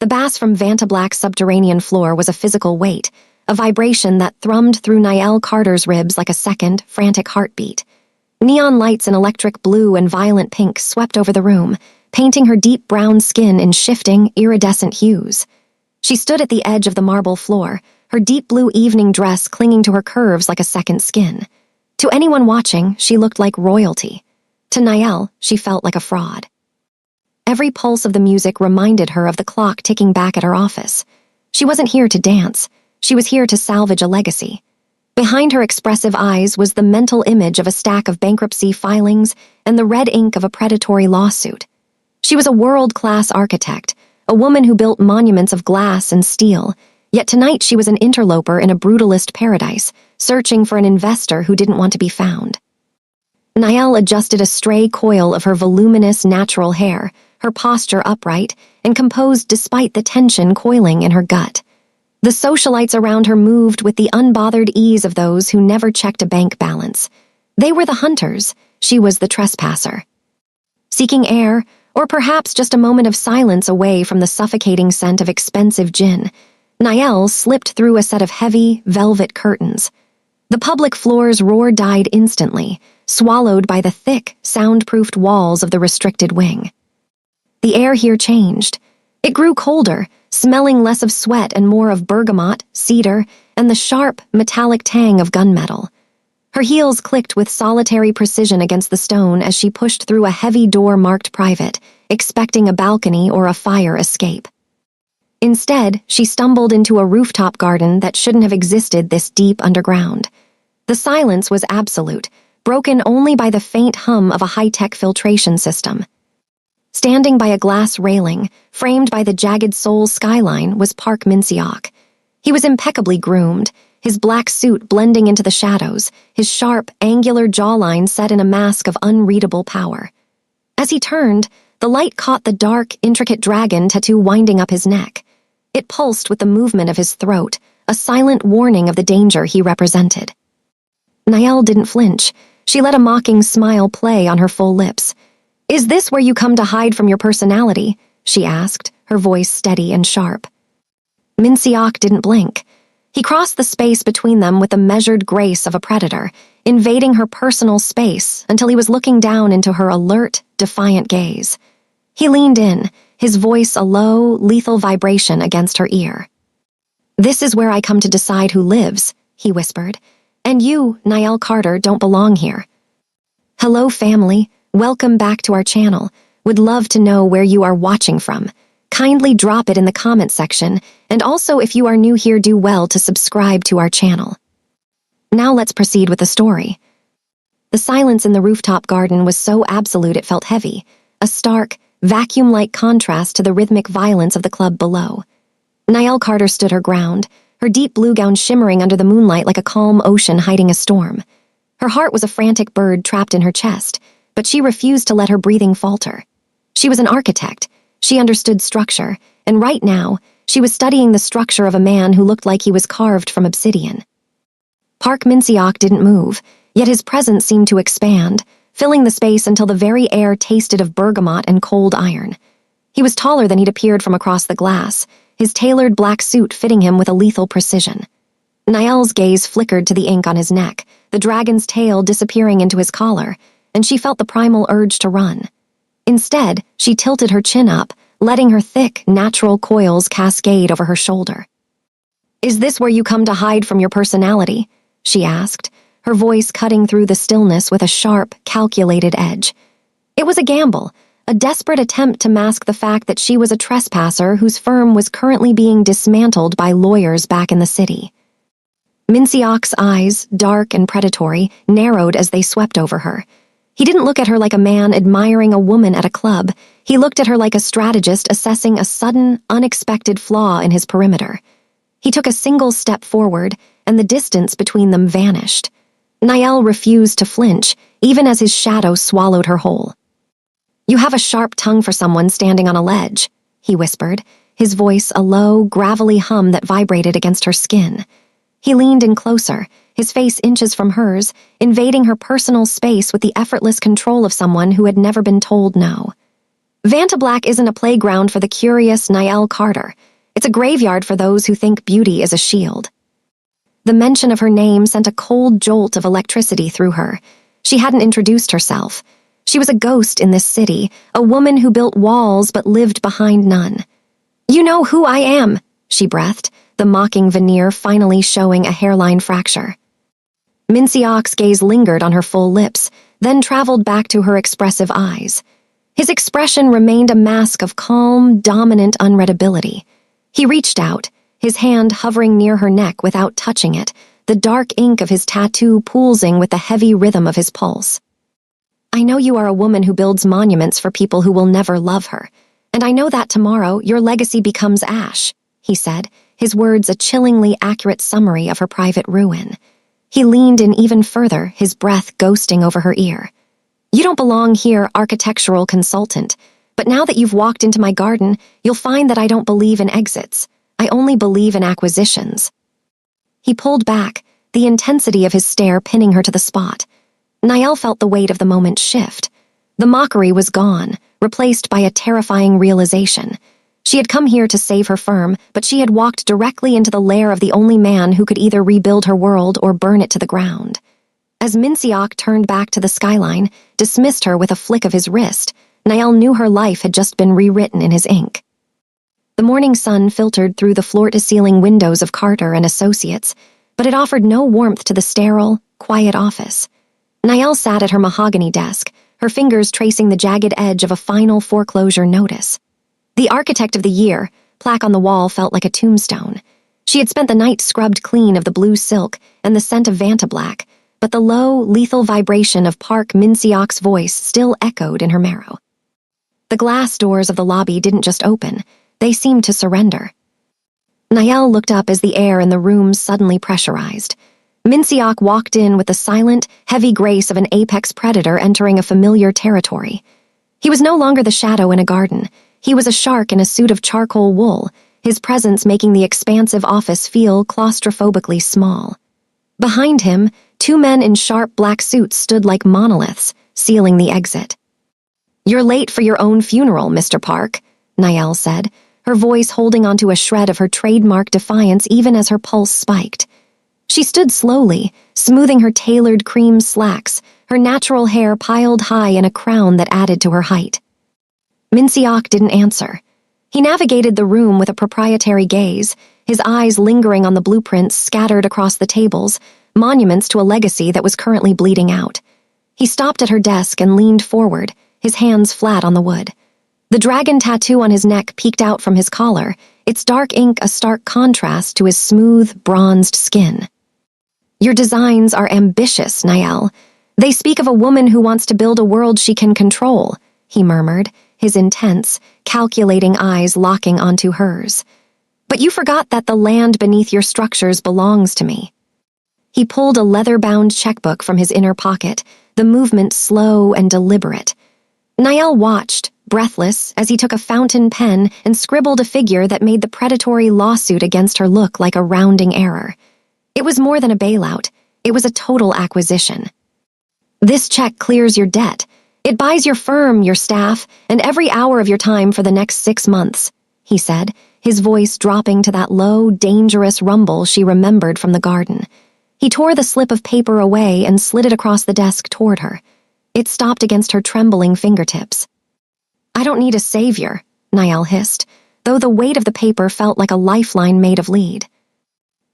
The bass from Vantablack's subterranean floor was a physical weight, a vibration that thrummed through Niall Carter's ribs like a second, frantic heartbeat. Neon lights in electric blue and violent pink swept over the room, painting her deep brown skin in shifting, iridescent hues. She stood at the edge of the marble floor, her deep blue evening dress clinging to her curves like a second skin. To anyone watching, she looked like royalty. To Niall, she felt like a fraud. Every pulse of the music reminded her of the clock ticking back at her office. She wasn't here to dance. She was here to salvage a legacy. Behind her expressive eyes was the mental image of a stack of bankruptcy filings and the red ink of a predatory lawsuit. She was a world-class architect, a woman who built monuments of glass and steel, yet tonight she was an interloper in a brutalist paradise, searching for an investor who didn't want to be found. Niall adjusted a stray coil of her voluminous, natural hair, her posture upright and composed despite the tension coiling in her gut. The socialites around her moved with the unbothered ease of those who never checked a bank balance. They were the hunters, she was the trespasser. Seeking air, or perhaps just a moment of silence away from the suffocating scent of expensive gin, Niall slipped through a set of heavy, velvet curtains. The public floor's roar died instantly, swallowed by the thick, soundproofed walls of the restricted wing. The air here changed. It grew colder, smelling less of sweat and more of bergamot, cedar, and the sharp, metallic tang of gunmetal. Her heels clicked with solitary precision against the stone as she pushed through a heavy door marked private, expecting a balcony or a fire escape. Instead, she stumbled into a rooftop garden that shouldn't have existed this deep underground. The silence was absolute, broken only by the faint hum of a high-tech filtration system. Standing by a glass railing, framed by the jagged Seoul skyline, was Park Min-seok. He was impeccably groomed, his black suit blending into the shadows, his sharp, angular jawline set in a mask of unreadable power. As he turned, the light caught the dark, intricate dragon tattoo winding up his neck. It pulsed with the movement of his throat, a silent warning of the danger he represented. Niall didn't flinch. She let a mocking smile play on her full lips. "Is this where you come to hide from your personality?" she asked, her voice steady and sharp. Min-seok didn't blink. He crossed the space between them with the measured grace of a predator, invading her personal space until he was looking down into her alert, defiant gaze. He leaned in, his voice a low, lethal vibration against her ear. "This is where I come to decide who lives," he whispered. "And you, Niall Carter, don't belong here." "Hello, family. Welcome back to our channel. Would love to know where you are watching from. Kindly drop it in the comment section, and also if you are new here, do well to subscribe to our channel." Now let's proceed with the story. The silence in the rooftop garden was so absolute it felt heavy, a stark, vacuum-like contrast to the rhythmic violence of the club below. Niall Carter stood her ground, her deep blue gown shimmering under the moonlight like a calm ocean hiding a storm. Her heart was a frantic bird trapped in her chest, but she refused to let her breathing falter. She was an architect. She understood structure, and right now, she was studying the structure of a man who looked like he was carved from obsidian. Park Min-seok didn't move, yet his presence seemed to expand, filling the space until the very air tasted of bergamot and cold iron. He was taller than he'd appeared from across the glass, his tailored black suit fitting him with a lethal precision. Niall's gaze flickered to the ink on his neck, the dragon's tail disappearing into his collar, and she felt the primal urge to run. Instead, she tilted her chin up, letting her thick, natural coils cascade over her shoulder. "Is this where you come to hide from your personality?" she asked, her voice cutting through the stillness with a sharp, calculated edge. It was a gamble, a desperate attempt to mask the fact that she was a trespasser whose firm was currently being dismantled by lawyers back in the city. Min-seok's eyes, dark and predatory, narrowed as they swept over her. He didn't look at her like a man admiring a woman at a club. He looked at her like a strategist assessing a sudden, unexpected flaw in his perimeter. He took a single step forward, and the distance between them vanished. Niall refused to flinch, even as his shadow swallowed her whole. "You have a sharp tongue for someone standing on a ledge," he whispered, his voice a low, gravelly hum that vibrated against her skin. He leaned in closer, his face inches from hers, invading her personal space with the effortless control of someone who had never been told no. Vantablack isn't a playground for the curious Niall Carter. It's a graveyard for those who think beauty is a shield. The mention of her name sent a cold jolt of electricity through her. She hadn't introduced herself. She was a ghost in this city, a woman who built walls but lived behind none. "You know who I am," she breathed, the mocking veneer finally showing a hairline fracture. Mincioc's gaze lingered on her full lips, then traveled back to her expressive eyes. His expression remained a mask of calm, dominant unreadability. He reached out, his hand hovering near her neck without touching it, the dark ink of his tattoo pulsing with the heavy rhythm of his pulse. "I know you are a woman who builds monuments for people who will never love her, and I know that tomorrow your legacy becomes ash," he said, his words a chillingly accurate summary of her private ruin. He leaned in even further, his breath ghosting over her ear. "You don't belong here, architectural consultant, but now that you've walked into my garden, you'll find that I don't believe in exits. I only believe in acquisitions." He pulled back, the intensity of his stare pinning her to the spot. Niall felt the weight of the moment shift. The mockery was gone, replaced by a terrifying realization. She had come here to save her firm, but she had walked directly into the lair of the only man who could either rebuild her world or burn it to the ground. As Mincioc turned back to the skyline, dismissed her with a flick of his wrist, Niall knew her life had just been rewritten in his ink. The morning sun filtered through the floor-to-ceiling windows of Carter and Associates, but it offered no warmth to the sterile, quiet office. Niall sat at her mahogany desk, her fingers tracing the jagged edge of a final foreclosure notice. The Architect of the Year plaque on the wall felt like a tombstone. She had spent the night scrubbed clean of the blue silk and the scent of Vantablack, but the low, lethal vibration of Park Mincioc's voice still echoed in her marrow. The glass doors of the lobby didn't just open, they seemed to surrender. Niall looked up as the air in the room suddenly pressurized. Mincioc walked in with the silent, heavy grace of an apex predator entering a familiar territory. He was no longer the shadow in a garden. He was a shark in a suit of charcoal wool, his presence making the expansive office feel claustrophobically small. Behind him, two men in sharp black suits stood like monoliths, sealing the exit. "You're late for your own funeral, Mr. Park," Niall said, her voice holding onto a shred of her trademark defiance even as her pulse spiked. She stood slowly, smoothing her tailored cream slacks, her natural hair piled high in a crown that added to her height. Mincioc didn't answer. He navigated the room with a proprietary gaze, his eyes lingering on the blueprints scattered across the tables, monuments to a legacy that was currently bleeding out. He stopped at her desk and leaned forward, his hands flat on the wood. The dragon tattoo on his neck peeked out from his collar, its dark ink a stark contrast to his smooth, bronzed skin. "Your designs are ambitious, Niall. They speak of a woman who wants to build a world she can control," he murmured, his intense, calculating eyes locking onto hers. "But you forgot that the land beneath your structures belongs to me." He pulled a leather-bound checkbook from his inner pocket, the movement slow and deliberate. Niall watched, breathless, as he took a fountain pen and scribbled a figure that made the predatory lawsuit against her look like a rounding error. It was more than a bailout. It was a total acquisition. "This check clears your debt. It buys your firm, your staff, and every hour of your time for the next 6 months," he said, his voice dropping to that low, dangerous rumble she remembered from the garden. He tore the slip of paper away and slid it across the desk toward her. It stopped against her trembling fingertips. "I don't need a savior," Niall hissed, though the weight of the paper felt like a lifeline made of lead.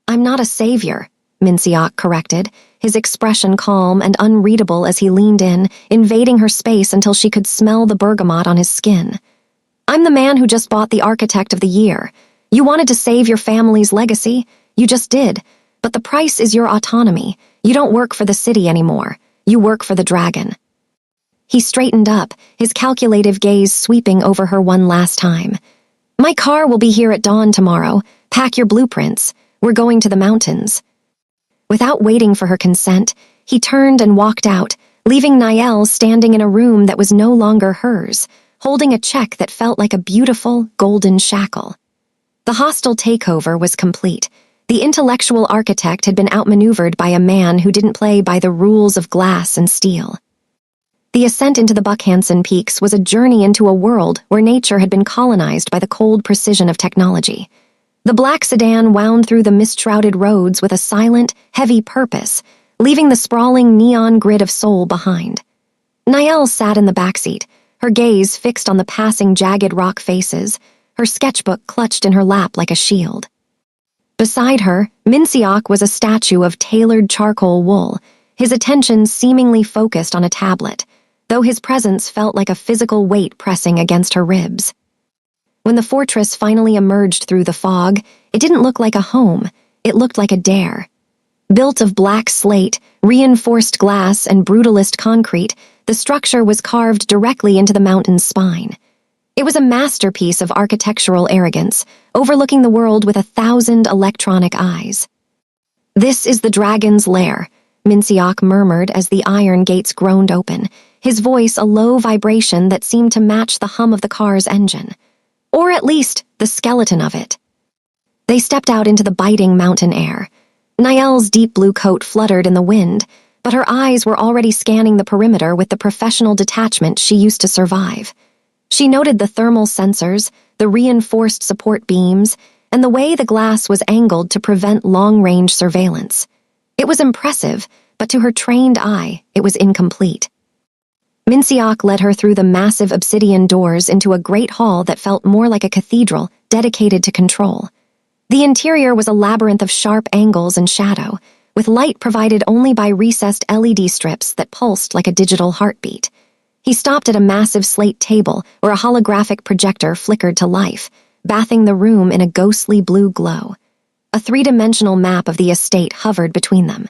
"I'm not a savior," Mincioc corrected, his expression calm and unreadable as he leaned in, invading her space until she could smell the bergamot on his skin. "I'm the man who just bought the Architect of the Year. You wanted to save your family's legacy? You just did. But the price is your autonomy. You don't work for the city anymore. You work for the dragon." He straightened up, his calculative gaze sweeping over her one last time. "My car will be here at dawn tomorrow. Pack your blueprints. We're going to the mountains." Without waiting for her consent, he turned and walked out, leaving Niall standing in a room that was no longer hers, holding a check that felt like a beautiful, golden shackle. The hostile takeover was complete. The intellectual architect had been outmaneuvered by a man who didn't play by the rules of glass and steel. The ascent into the Buckhanson Peaks was a journey into a world where nature had been colonized by the cold precision of technology. The black sedan wound through the mist-shrouded roads with a silent, heavy purpose, leaving the sprawling neon grid of Seoul behind. Niall sat in the backseat, her gaze fixed on the passing jagged rock faces, her sketchbook clutched in her lap like a shield. Beside her, Min Seok was a statue of tailored charcoal wool, his attention seemingly focused on a tablet, though his presence felt like a physical weight pressing against her ribs. When the fortress finally emerged through the fog, it didn't look like a home, it looked like a dare. Built of black slate, reinforced glass, and brutalist concrete, the structure was carved directly into the mountain's spine. It was a masterpiece of architectural arrogance, overlooking the world with 1,000 electronic eyes. "This is the dragon's lair," Min Seok murmured as the iron gates groaned open, his voice a low vibration that seemed to match the hum of the car's engine. Or at least, the skeleton of it. They stepped out into the biting mountain air. Niall's deep blue coat fluttered in the wind, but her eyes were already scanning the perimeter with the professional detachment she used to survive. She noted the thermal sensors, the reinforced support beams, and the way the glass was angled to prevent long-range surveillance. It was impressive, but to her trained eye, it was incomplete. Min Seok led her through the massive obsidian doors into a great hall that felt more like a cathedral dedicated to control. The interior was a labyrinth of sharp angles and shadow, with light provided only by recessed LED strips that pulsed like a digital heartbeat. He stopped at a massive slate table where a holographic projector flickered to life, bathing the room in a ghostly blue glow. A three-dimensional map of the estate hovered between them.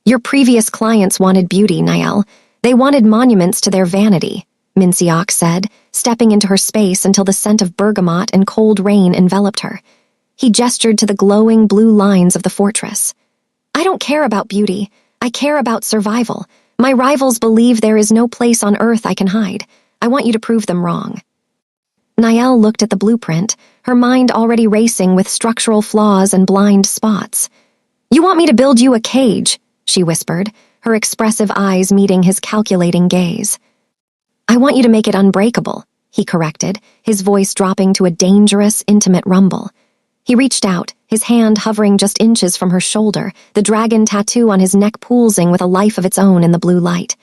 "Your previous clients wanted beauty, Niall. They wanted monuments to their vanity," Min Seok said, stepping into her space until the scent of bergamot and cold rain enveloped her. He gestured to the glowing blue lines of the fortress. "I don't care about beauty. I care about survival. My rivals believe there is no place on Earth I can hide. I want you to prove them wrong." Niall looked at the blueprint, her mind already racing with structural flaws and blind spots. "You want me to build you a cage," she whispered, her expressive eyes meeting his calculating gaze. "I want you to make it unbreakable," he corrected, his voice dropping to a dangerous, intimate rumble. He reached out, his hand hovering just inches from her shoulder, the dragon tattoo on his neck pulsing with a life of its own in the blue light.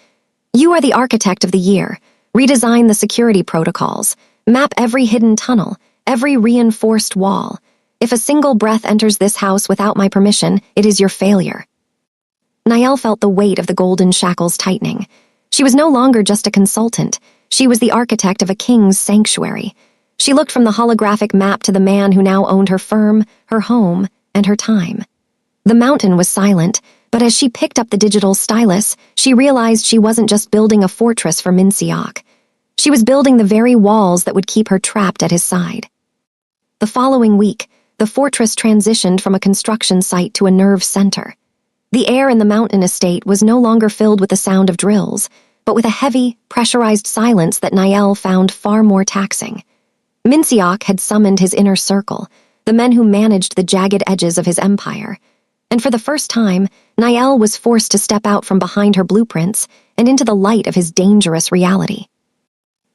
"You are the architect of the year. Redesign the security protocols. Map every hidden tunnel, every reinforced wall. If a single breath enters this house without my permission, it is your failure." Niall felt the weight of the golden shackles tightening. She was no longer just a consultant. She was the architect of a king's sanctuary. She looked from the holographic map to the man who now owned her firm, her home, and her time. The mountain was silent, but as she picked up the digital stylus, she realized she wasn't just building a fortress for Min Seok. She was building the very walls that would keep her trapped at his side. The following week, the fortress transitioned from a construction site to a nerve center. The air in the mountain estate was no longer filled with the sound of drills, but with a heavy, pressurized silence that Niall found far more taxing. Min Seok had summoned his inner circle, the men who managed the jagged edges of his empire, and for the first time, Niall was forced to step out from behind her blueprints and into the light of his dangerous reality.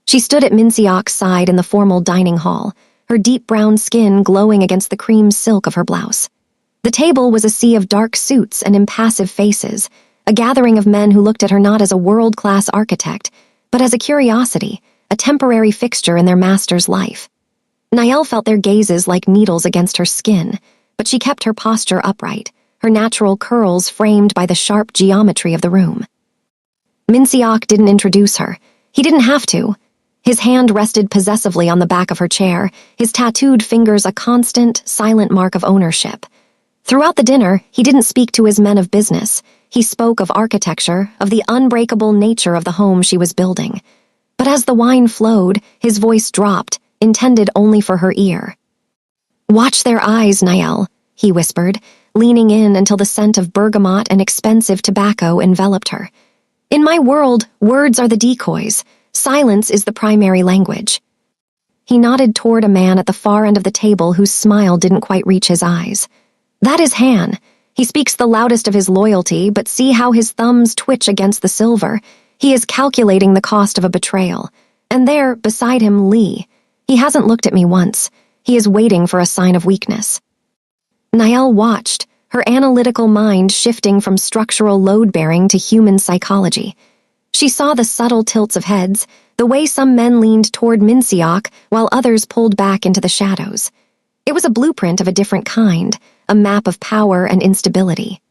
She stood at Min Seok's side in the formal dining hall, her deep brown skin glowing against the cream silk of her blouse. The table was a sea of dark suits and impassive faces, a gathering of men who looked at her not as a world-class architect, but as a curiosity, a temporary fixture in their master's life. Niall felt their gazes like needles against her skin, but she kept her posture upright, her natural curls framed by the sharp geometry of the room. Min Seok didn't introduce her. He didn't have to. His hand rested possessively on the back of her chair, his tattooed fingers a constant, silent mark of ownership. Throughout the dinner, he didn't speak to his men of business. He spoke of architecture, of the unbreakable nature of the home she was building. But as the wine flowed, his voice dropped, intended only for her ear. "Watch their eyes, Niall," he whispered, leaning in until the scent of bergamot and expensive tobacco enveloped her. "In my world, words are the decoys. Silence is the primary language." He nodded toward a man at the far end of the table whose smile didn't quite reach his eyes. "That is Han. He speaks the loudest of his loyalty, but see how his thumbs twitch against the silver. He is calculating the cost of a betrayal. And there, beside him, Lee. He hasn't looked at me once. He is waiting for a sign of weakness. Niall watched, her analytical mind shifting from structural load-bearing to human psychology. She saw the subtle tilts of heads, the way some men leaned toward Minseok while others pulled back into the shadows. It was a blueprint of a different kind, a map of power and instability.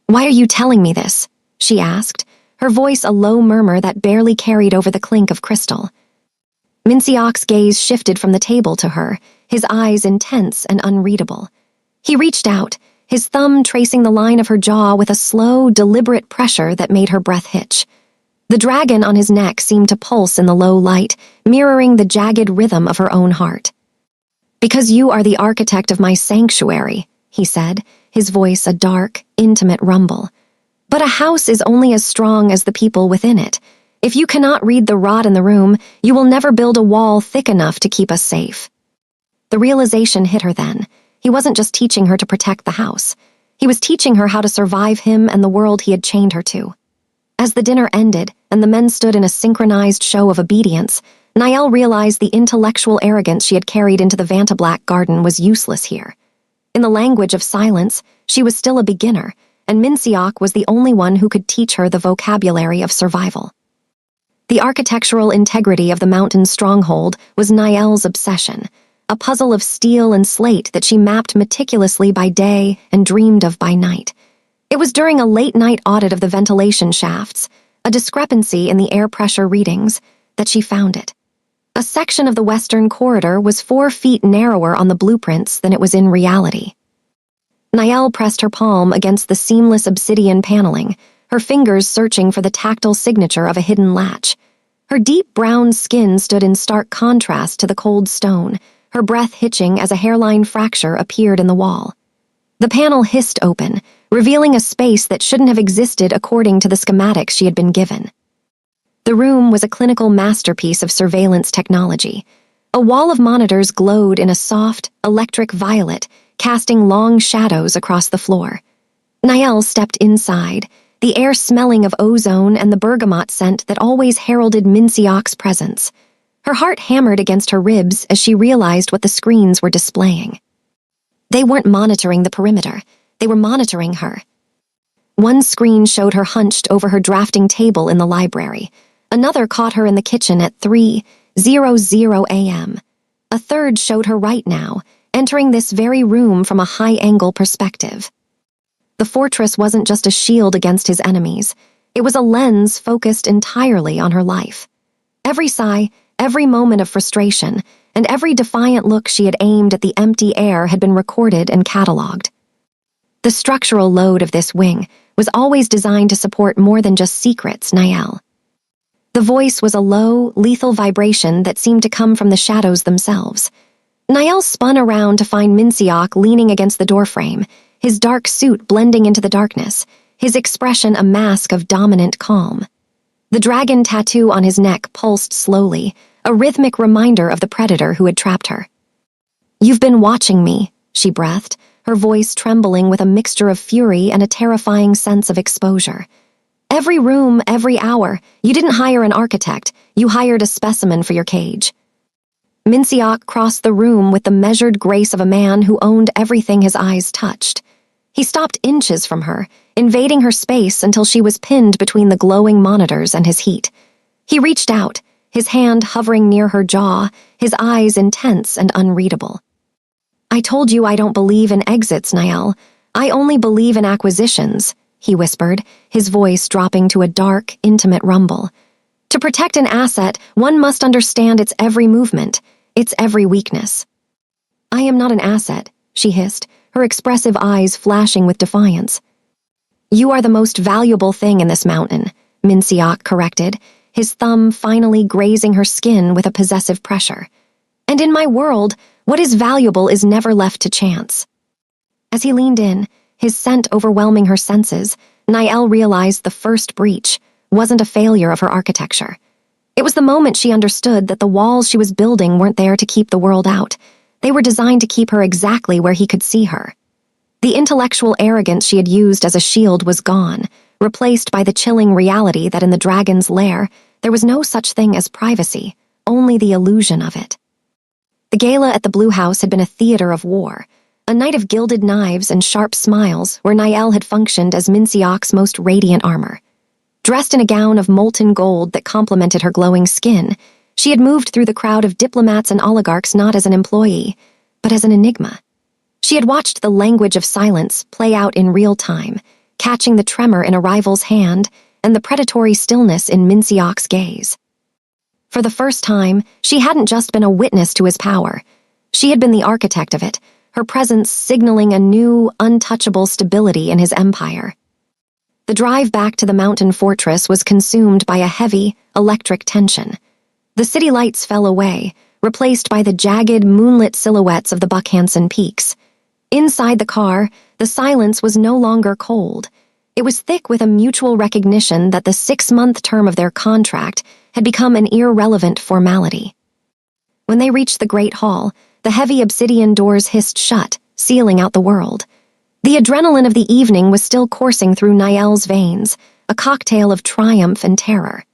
"Why are you telling me this?" she asked, her voice a low murmur that barely carried over the clink of crystal. Minseok's gaze shifted from the table to her, his eyes intense and unreadable. He reached out, his thumb tracing the line of her jaw with a slow, deliberate pressure that made her breath hitch. The dragon on his neck seemed to pulse in the low light, mirroring the jagged rhythm of her own heart. "Because you are the architect of my sanctuary," he said, his voice a dark, intimate rumble. "But a house is only as strong as the people within it. If you cannot read the rot in the room, you will never build a wall thick enough to keep us safe." The realization hit her then. He wasn't just teaching her to protect the house. He was teaching her how to survive him and the world he had chained her to. As the dinner ended, and the men stood in a synchronized show of obedience, Niall realized the intellectual arrogance she had carried into the Vantablack garden was useless here. In the language of silence, she was still a beginner, and Minseok was the only one who could teach her the vocabulary of survival. The architectural integrity of the mountain stronghold was Niall's obsession, a puzzle of steel and slate that she mapped meticulously by day and dreamed of by night. It was during a late-night audit of the ventilation shafts, a discrepancy in the air pressure readings, that she found it. A section of the western corridor was 4 feet narrower on the blueprints than it was in reality. Niall pressed her palm against the seamless obsidian paneling, her fingers searching for the tactile signature of a hidden latch. Her deep brown skin stood in stark contrast to the cold stone, her breath hitching as a hairline fracture appeared in the wall. The panel hissed open, revealing a space that shouldn't have existed according to the schematics she had been given. The room was a clinical masterpiece of surveillance technology. A wall of monitors glowed in a soft, electric violet, casting long shadows across the floor. Niall stepped inside, the air smelling of ozone and the bergamot scent that always heralded Minseok's presence. Her heart hammered against her ribs as she realized what the screens were displaying. They weren't monitoring the perimeter. They were monitoring her. One screen showed her hunched over her drafting table in the library. Another caught her in the kitchen at 3:00 a.m. A third showed her right now, entering this very room from a high-angle perspective. The fortress wasn't just a shield against his enemies. It was a lens focused entirely on her life. Every sigh, every moment of frustration, and every defiant look she had aimed at the empty air had been recorded and catalogued. The structural load of this wing was always designed to support more than just secrets, Niall. The voice was a low, lethal vibration that seemed to come from the shadows themselves. Niall spun around to find Minseok leaning against the doorframe, his dark suit blending into the darkness, his expression a mask of dominant calm. The dragon tattoo on his neck pulsed slowly, a rhythmic reminder of the predator who had trapped her. "You've been watching me," she breathed, her voice trembling with a mixture of fury and a terrifying sense of exposure. "Every room, every hour. You didn't hire an architect. You hired a specimen for your cage." Minseok crossed the room with the measured grace of a man who owned everything his eyes touched. He stopped inches from her, invading her space until she was pinned between the glowing monitors and his heat. He reached out, his hand hovering near her jaw, his eyes intense and unreadable. "I told you I don't believe in exits, Niall. I only believe in acquisitions," he whispered, his voice dropping to a dark, intimate rumble. "To protect an asset, one must understand its every movement, its every weakness." "I am not an asset," she hissed, her expressive eyes flashing with defiance. "You are the most valuable thing in this mountain," Minseok corrected, his thumb finally grazing her skin with a possessive pressure. "And in my world, what is valuable is never left to chance." As he leaned in, his scent overwhelming her senses, Niall realized the first breach wasn't a failure of her architecture. It was the moment she understood that the walls she was building weren't there to keep the world out. They were designed to keep her exactly where he could see her. The intellectual arrogance she had used as a shield was gone, replaced by the chilling reality that in the dragon's lair, there was no such thing as privacy, only the illusion of it. The gala at the Blue House had been a theater of war, a night of gilded knives and sharp smiles where Niall had functioned as Mincioc's most radiant armor. Dressed in a gown of molten gold that complemented her glowing skin, she had moved through the crowd of diplomats and oligarchs not as an employee, but as an enigma. She had watched the language of silence play out in real time, catching the tremor in a rival's hand and the predatory stillness in Mincioc's gaze. For the first time, she hadn't just been a witness to his power. She had been the architect of it, her presence signaling a new, untouchable stability in his empire. The drive back to the mountain fortress was consumed by a heavy, electric tension. The city lights fell away, replaced by the jagged, moonlit silhouettes of the Buckhanson peaks. Inside the car, the silence was no longer cold. It was thick with a mutual recognition that the 6-month term of their contract had become an irrelevant formality. When they reached the Great Hall, the heavy obsidian doors hissed shut, sealing out the world. The adrenaline of the evening was still coursing through Niall's veins, a cocktail of triumph and terror.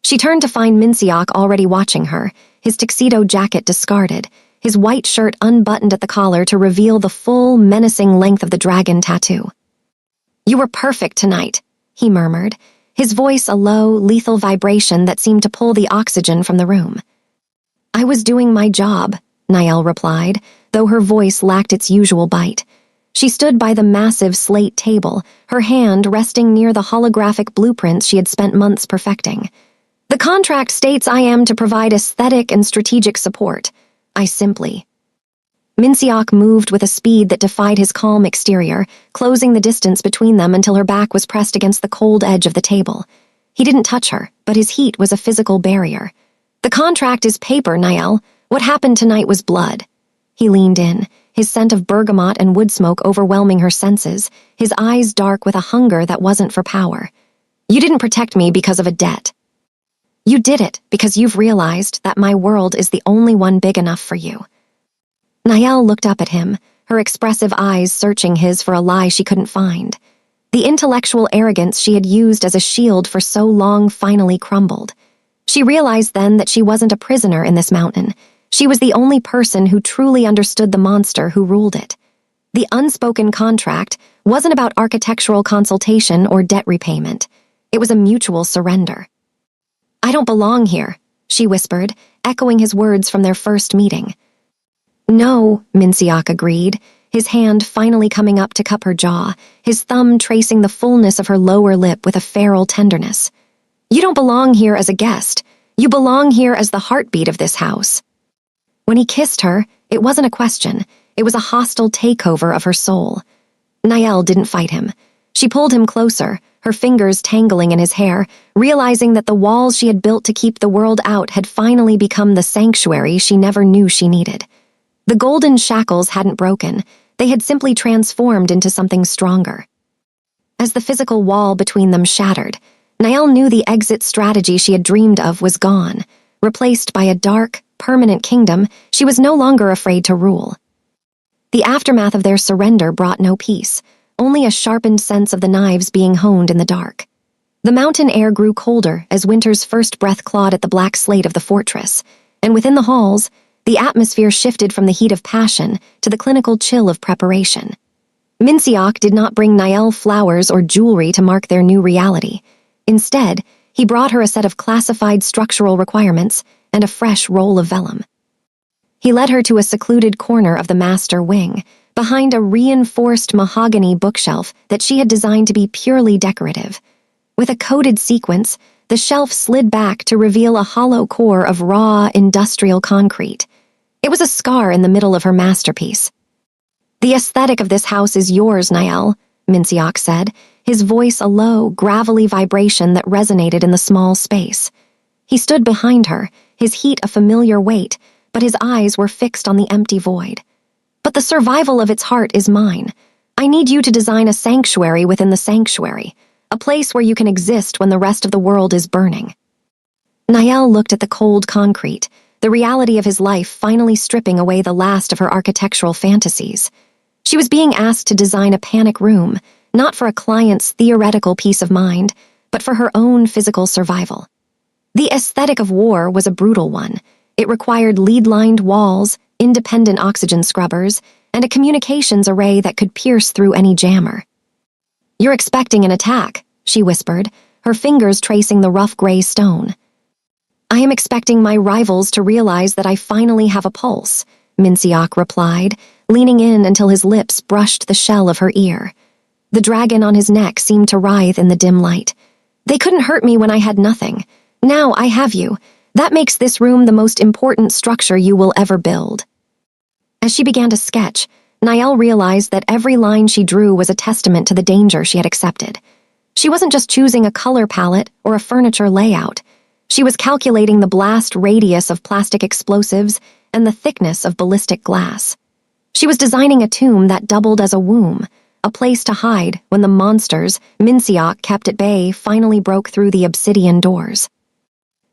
She turned to find Mincioc already watching her, his tuxedo jacket discarded, his white shirt unbuttoned at the collar to reveal the full, menacing length of the dragon tattoo. "You were perfect tonight," he murmured, his voice a low, lethal vibration that seemed to pull the oxygen from the room. "I was doing my job," Niall replied, though her voice lacked its usual bite. She stood by the massive slate table, her hand resting near the holographic blueprints she had spent months perfecting. "The contract states I am to provide aesthetic and strategic support. I simply—" Mincioc moved with a speed that defied his calm exterior, closing the distance between them until her back was pressed against the cold edge of the table. He didn't touch her, but his heat was a physical barrier. "The contract is paper, Niall. What happened tonight was blood." He leaned in, his scent of bergamot and wood smoke overwhelming her senses, his eyes dark with a hunger that wasn't for power. "You didn't protect me because of a debt. You did it because you've realized that my world is the only one big enough for you." Niall looked up at him, her expressive eyes searching his for a lie she couldn't find. The intellectual arrogance she had used as a shield for so long finally crumbled. She realized then that she wasn't a prisoner in this mountain. She was the only person who truly understood the monster who ruled it. The unspoken contract wasn't about architectural consultation or debt repayment. It was a mutual surrender. "I don't belong here," she whispered, echoing his words from their first meeting. "No," Mincioc agreed, his hand finally coming up to cup her jaw, his thumb tracing the fullness of her lower lip with a feral tenderness. "You don't belong here as a guest. You belong here as the heartbeat of this house." When he kissed her, it wasn't a question. It was a hostile takeover of her soul. Niall didn't fight him. She pulled him closer, her fingers tangling in his hair, realizing that the walls she had built to keep the world out had finally become the sanctuary she never knew she needed. The golden shackles hadn't broken. They had simply transformed into something stronger. As the physical wall between them shattered, Niall knew the exit strategy she had dreamed of was gone. Replaced by a dark, permanent kingdom, she was no longer afraid to rule. The aftermath of their surrender brought no peace, only a sharpened sense of the knives being honed in the dark. The mountain air grew colder as winter's first breath clawed at the black slate of the fortress, and within the halls, the atmosphere shifted from the heat of passion to the clinical chill of preparation. Mincioc did not bring Niall flowers or jewelry to mark their new reality. Instead, he brought her a set of classified structural requirements and a fresh roll of vellum. He led her to a secluded corner of the master wing, behind a reinforced mahogany bookshelf that she had designed to be purely decorative. With a coded sequence, the shelf slid back to reveal a hollow core of raw, industrial concrete. It was a scar in the middle of her masterpiece. "The aesthetic of this house is yours, Niall," Mincioc said, his voice a low, gravelly vibration that resonated in the small space. He stood behind her, his heat a familiar weight, but his eyes were fixed on the empty void. "But the survival of its heart is mine. I need you to design a sanctuary within the sanctuary, a place where you can exist when the rest of the world is burning." Niall looked at the cold concrete, the reality of his life finally stripping away the last of her architectural fantasies. She was being asked to design a panic room, not for a client's theoretical peace of mind, but for her own physical survival. The aesthetic of war was a brutal one. It required lead-lined walls, independent oxygen scrubbers, and a communications array that could pierce through any jammer. "You're expecting an attack," she whispered, her fingers tracing the rough gray stone. "I am expecting my rivals to realize that I finally have a pulse," Minciok replied, leaning in until his lips brushed the shell of her ear. The dragon on his neck seemed to writhe in the dim light. "They couldn't hurt me when I had nothing. Now I have you. That makes this room the most important structure you will ever build." As she began to sketch, Niall realized that every line she drew was a testament to the danger she had accepted. She wasn't just choosing a color palette or a furniture layout. She was calculating the blast radius of plastic explosives and the thickness of ballistic glass. She was designing a tomb that doubled as a womb, a place to hide when the monsters Minciok kept at bay finally broke through the obsidian doors.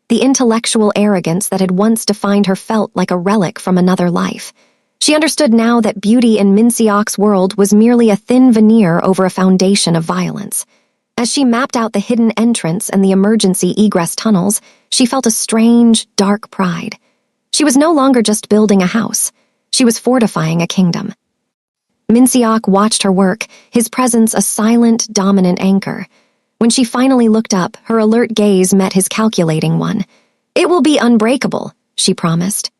The intellectual arrogance that had once defined her felt like a relic from another life. She understood now that beauty in Minciok's world was merely a thin veneer over a foundation of violence. As she mapped out the hidden entrance and the emergency egress tunnels, she felt a strange, dark pride. She was no longer just building a house. She was fortifying a kingdom. Minciok watched her work, his presence a silent, dominant anchor. When she finally looked up, her alert gaze met his calculating one. "It will be unbreakable," she promised.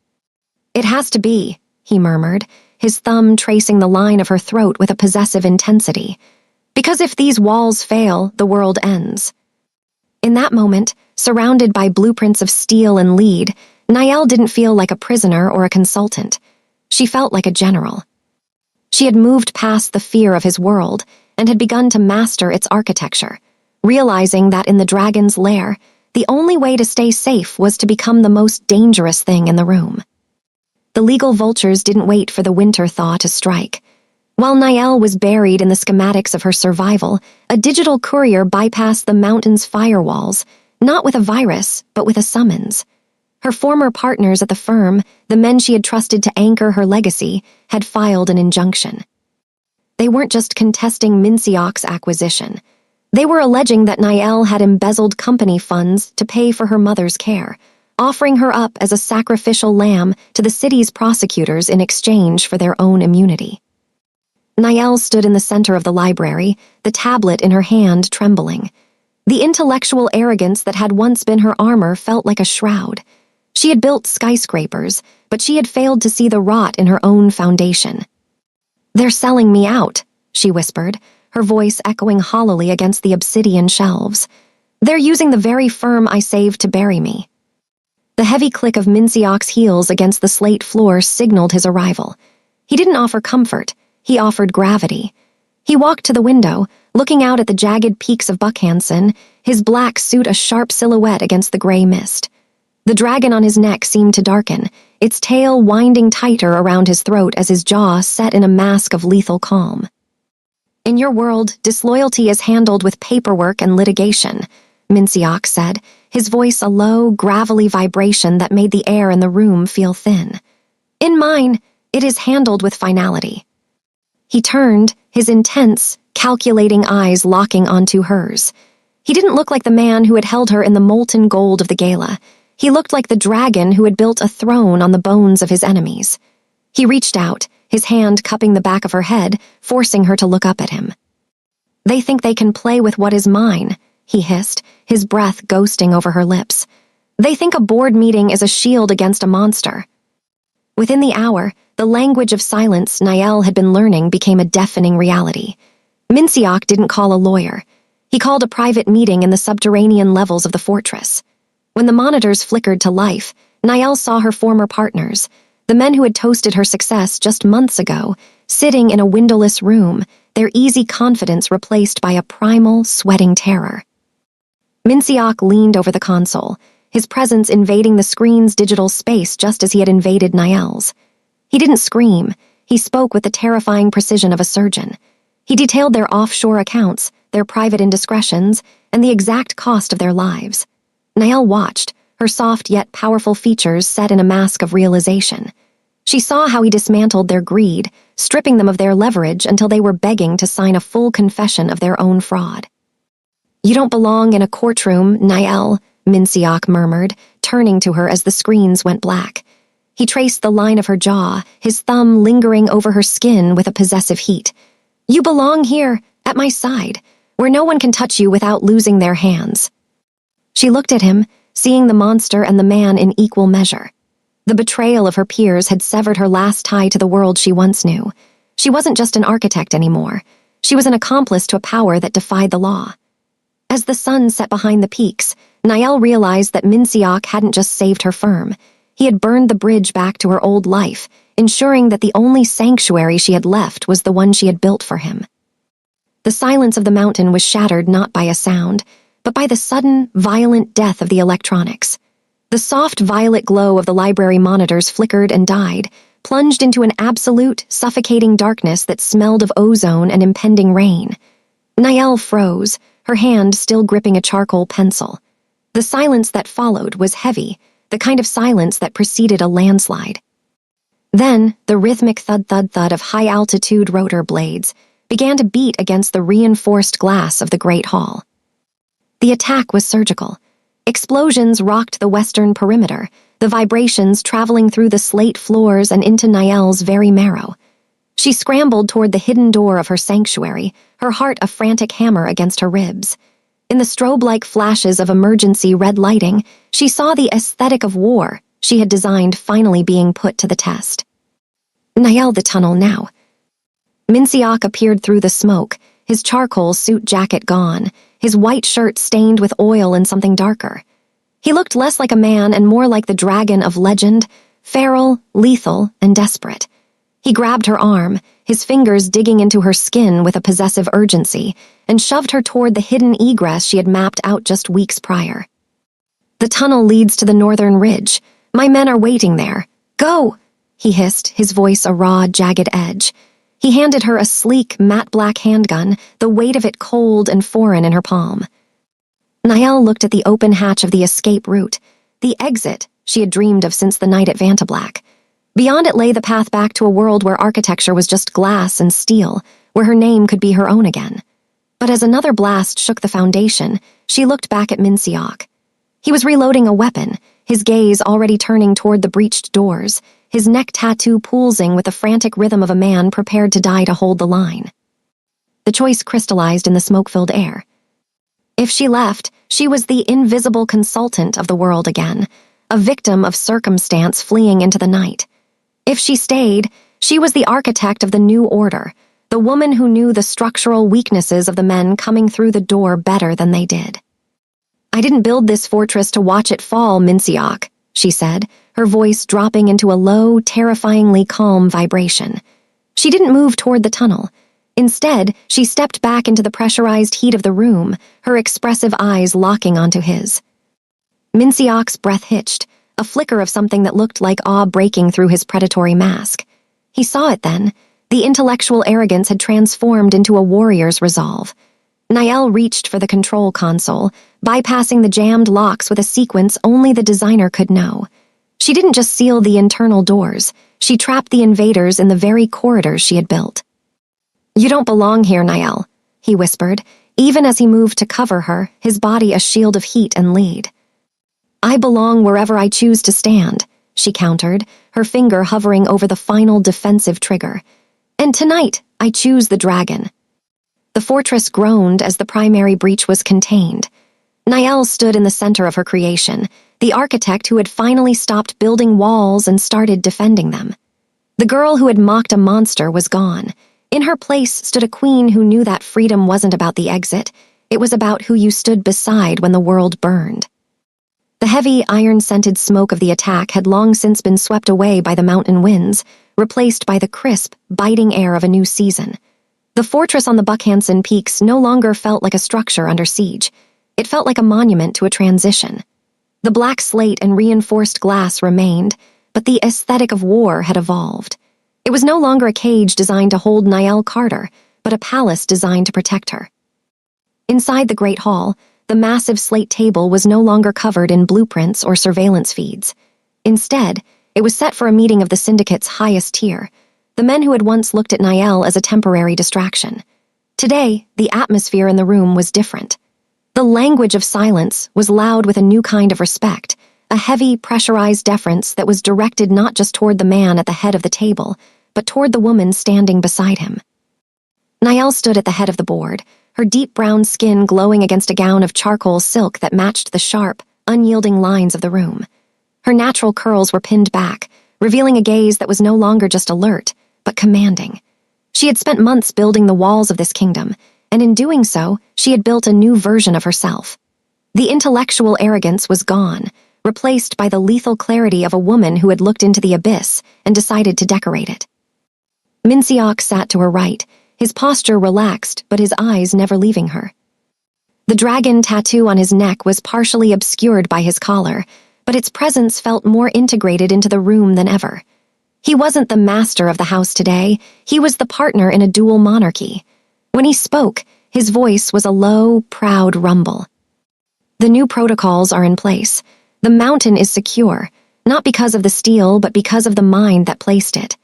"It has to be," he murmured, his thumb tracing the line of her throat with a possessive intensity. "Because if these walls fail, the world ends." In that moment, surrounded by blueprints of steel and lead, Niall didn't feel like a prisoner or a consultant. She felt like a general. She had moved past the fear of his world and had begun to master its architecture, realizing that in the dragon's lair, the only way to stay safe was to become the most dangerous thing in the room. The legal vultures didn't wait for the winter thaw to strike. While Niall was buried in the schematics of her survival, a digital courier bypassed the mountain's firewalls, not with a virus, but with a summons. Her former partners at the firm, the men she had trusted to anchor her legacy, had filed an injunction. They weren't just contesting Minciok's acquisition. They were alleging that Niall had embezzled company funds to pay for her mother's care, offering her up as a sacrificial lamb to the city's prosecutors in exchange for their own immunity. Niall stood in the center of the library, the tablet in her hand trembling. The intellectual arrogance that had once been her armor felt like a shroud. She had built skyscrapers, but she had failed to see the rot in her own foundation. "They're selling me out," she whispered, her voice echoing hollowly against the obsidian shelves. "They're using the very firm I saved to bury me." The heavy click of Minciok's heels against the slate floor signaled his arrival. He didn't offer comfort, he offered gravity. He walked to the window, looking out at the jagged peaks of Buckhanson, his black suit a sharp silhouette against the gray mist. The dragon on his neck seemed to darken, its tail winding tighter around his throat as his jaw set in a mask of lethal calm. "In your world, disloyalty is handled with paperwork and litigation," Minciok said, his voice a low, gravelly vibration that made the air in the room feel thin. "In mine, it is handled with finality." He turned, his intense, calculating eyes locking onto hers. He didn't look like the man who had held her in the molten gold of the gala. He looked like the dragon who had built a throne on the bones of his enemies. He reached out, his hand cupping the back of her head, forcing her to look up at him. "They think they can play with what is mine," he hissed, his breath ghosting over her lips. "They think a board meeting is a shield against a monster." Within the hour, the language of silence Niall had been learning became a deafening reality. Minciok didn't call a lawyer. He called a private meeting in the subterranean levels of the fortress. When the monitors flickered to life, Niall saw her former partners, the men who had toasted her success just months ago, sitting in a windowless room, their easy confidence replaced by a primal, sweating terror. Minciok leaned over the console, his presence invading the screen's digital space just as he had invaded Niall's. He didn't scream. He spoke with the terrifying precision of a surgeon. He detailed their offshore accounts, their private indiscretions, and the exact cost of their lives. Niall watched, her soft yet powerful features set in a mask of realization. She saw how he dismantled their greed, stripping them of their leverage until they were begging to sign a full confession of their own fraud. "You don't belong in a courtroom, Niall," Minsiok murmured, turning to her as the screens went black. He traced the line of her jaw, his thumb lingering over her skin with a possessive heat. "You belong here, at my side, where no one can touch you without losing their hands." She looked at him, seeing the monster and the man in equal measure. The betrayal of her peers had severed her last tie to the world she once knew. She wasn't just an architect anymore. She was an accomplice to a power that defied the law. As the sun set behind the peaks, Niall realized that Minsiok hadn't just saved her firm. He had burned the bridge back to her old life, ensuring that the only sanctuary she had left was the one she had built for him. The silence of the mountain was shattered not by a sound, but by the sudden, violent death of the electronics. The soft violet glow of the library monitors flickered and died, plunged into an absolute, suffocating darkness that smelled of ozone and impending rain. Niall froze, her hand still gripping a charcoal pencil. The silence that followed was heavy, the kind of silence that preceded a landslide. Then, the rhythmic thud-thud-thud of high-altitude rotor blades began to beat against the reinforced glass of the Great Hall. The attack was surgical. Explosions rocked the western perimeter, the vibrations traveling through the slate floors and into Niall's very marrow. She scrambled toward the hidden door of her sanctuary, her heart a frantic hammer against her ribs. In the strobe-like flashes of emergency red lighting, she saw the aesthetic of war she had designed finally being put to the test. Niall, the tunnel now. Minsiok appeared through the smoke, his charcoal suit jacket gone, his white shirt stained with oil and something darker. He looked less like a man and more like the dragon of legend, feral, lethal, and desperate. He grabbed her arm, his fingers digging into her skin with a possessive urgency, and shoved her toward the hidden egress she had mapped out just weeks prior. "The tunnel leads to the northern ridge. My men are waiting there. Go!" he hissed, his voice a raw, jagged edge. He handed her a sleek, matte-black handgun, the weight of it cold and foreign in her palm. Niall looked at the open hatch of the escape route, the exit she had dreamed of since the night at Vantablack. Beyond it lay the path back to a world where architecture was just glass and steel, where her name could be her own again. But as another blast shook the foundation, she looked back at Minsiok. He was reloading a weapon, his gaze already turning toward the breached doors, his neck tattoo pulsing with the frantic rhythm of a man prepared to die to hold the line. The choice crystallized in the smoke-filled air. If she left, she was the invisible consultant of the world again, a victim of circumstance fleeing into the night. If she stayed, she was the architect of the new order, the woman who knew the structural weaknesses of the men coming through the door better than they did. "I didn't build this fortress to watch it fall, Minsiok," she said, her voice dropping into a low, terrifyingly calm vibration. She didn't move toward the tunnel. Instead, she stepped back into the pressurized heat of the room, her expressive eyes locking onto his. Minsiok's breath hitched, a flicker of something that looked like awe breaking through his predatory mask. He saw it then. The intellectual arrogance had transformed into a warrior's resolve. Niall reached for the control console, bypassing the jammed locks with a sequence only the designer could know. She didn't just seal the internal doors, she trapped the invaders in the very corridors she had built. "You don't belong here, Niall," he whispered, even as he moved to cover her, his body a shield of heat and lead. "I belong wherever I choose to stand," she countered, her finger hovering over the final defensive trigger. "And tonight, I choose the dragon." The fortress groaned as the primary breach was contained. Niall stood in the center of her creation, the architect who had finally stopped building walls and started defending them. The girl who had mocked a monster was gone. In her place stood a queen who knew that freedom wasn't about the exit, it was about who you stood beside when the world burned. The heavy, iron-scented smoke of the attack had long since been swept away by the mountain winds, replaced by the crisp, biting air of a new season. The fortress on the Buckhanson Peaks no longer felt like a structure under siege. It felt like a monument to a transition. The black slate and reinforced glass remained, but the aesthetic of war had evolved. It was no longer a cage designed to hold Niall Carter, but a palace designed to protect her. Inside the Great Hall, the massive slate table was no longer covered in blueprints or surveillance feeds. Instead, it was set for a meeting of the Syndicate's highest tier, the men who had once looked at Niall as a temporary distraction. Today, the atmosphere in the room was different. The language of silence was loud with a new kind of respect, a heavy, pressurized deference that was directed not just toward the man at the head of the table, but toward the woman standing beside him. Niall stood at the head of the board, her deep brown skin glowing against a gown of charcoal silk that matched the sharp, unyielding lines of the room. Her natural curls were pinned back, revealing a gaze that was no longer just alert, but commanding. She had spent months building the walls of this kingdom, and in doing so, she had built a new version of herself. The intellectual arrogance was gone, replaced by the lethal clarity of a woman who had looked into the abyss and decided to decorate it. Minseok sat to her right, his posture relaxed but his eyes never leaving her. The dragon tattoo on his neck was partially obscured by his collar, but its presence felt more integrated into the room than ever. He wasn't the master of the house today, he was the partner in a dual monarchy. When he spoke, his voice was a low, proud rumble. The new protocols are in place. The mountain is secure, not because of the steel, but because of the mind that placed it.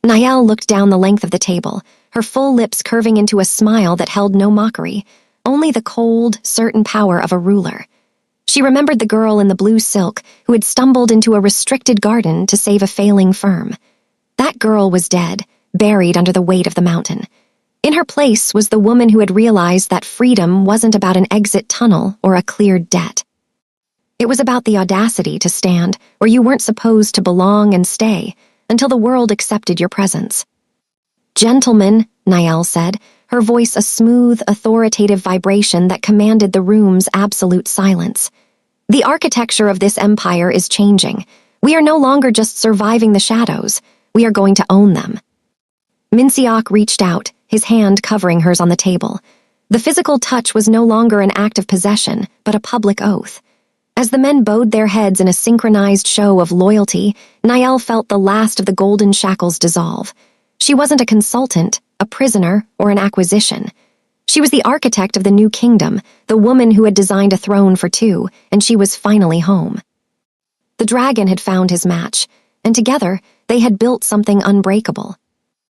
Niall looked down the length of the table, her full lips curving into a smile that held no mockery, only the cold, certain power of a ruler. She remembered the girl in the blue silk who had stumbled into a restricted garden to save a failing firm. That girl was dead, buried under the weight of the mountain. In her place was the woman who had realized that freedom wasn't about an exit tunnel or a cleared debt. It was about the audacity to stand where you weren't supposed to belong and stay until the world accepted your presence. "Gentlemen," Niall said, her voice a smooth, authoritative vibration that commanded the room's absolute silence. "The architecture of this empire is changing. We are no longer just surviving the shadows. We are going to own them." Minseok reached out, his hand covering hers on the table. The physical touch was no longer an act of possession, but a public oath. As the men bowed their heads in a synchronized show of loyalty, Niall felt the last of the golden shackles dissolve. She wasn't a consultant, a prisoner, or an acquisition. She was the architect of the new kingdom, the woman who had designed a throne for two, and she was finally home. The dragon had found his match, and together they had built something unbreakable.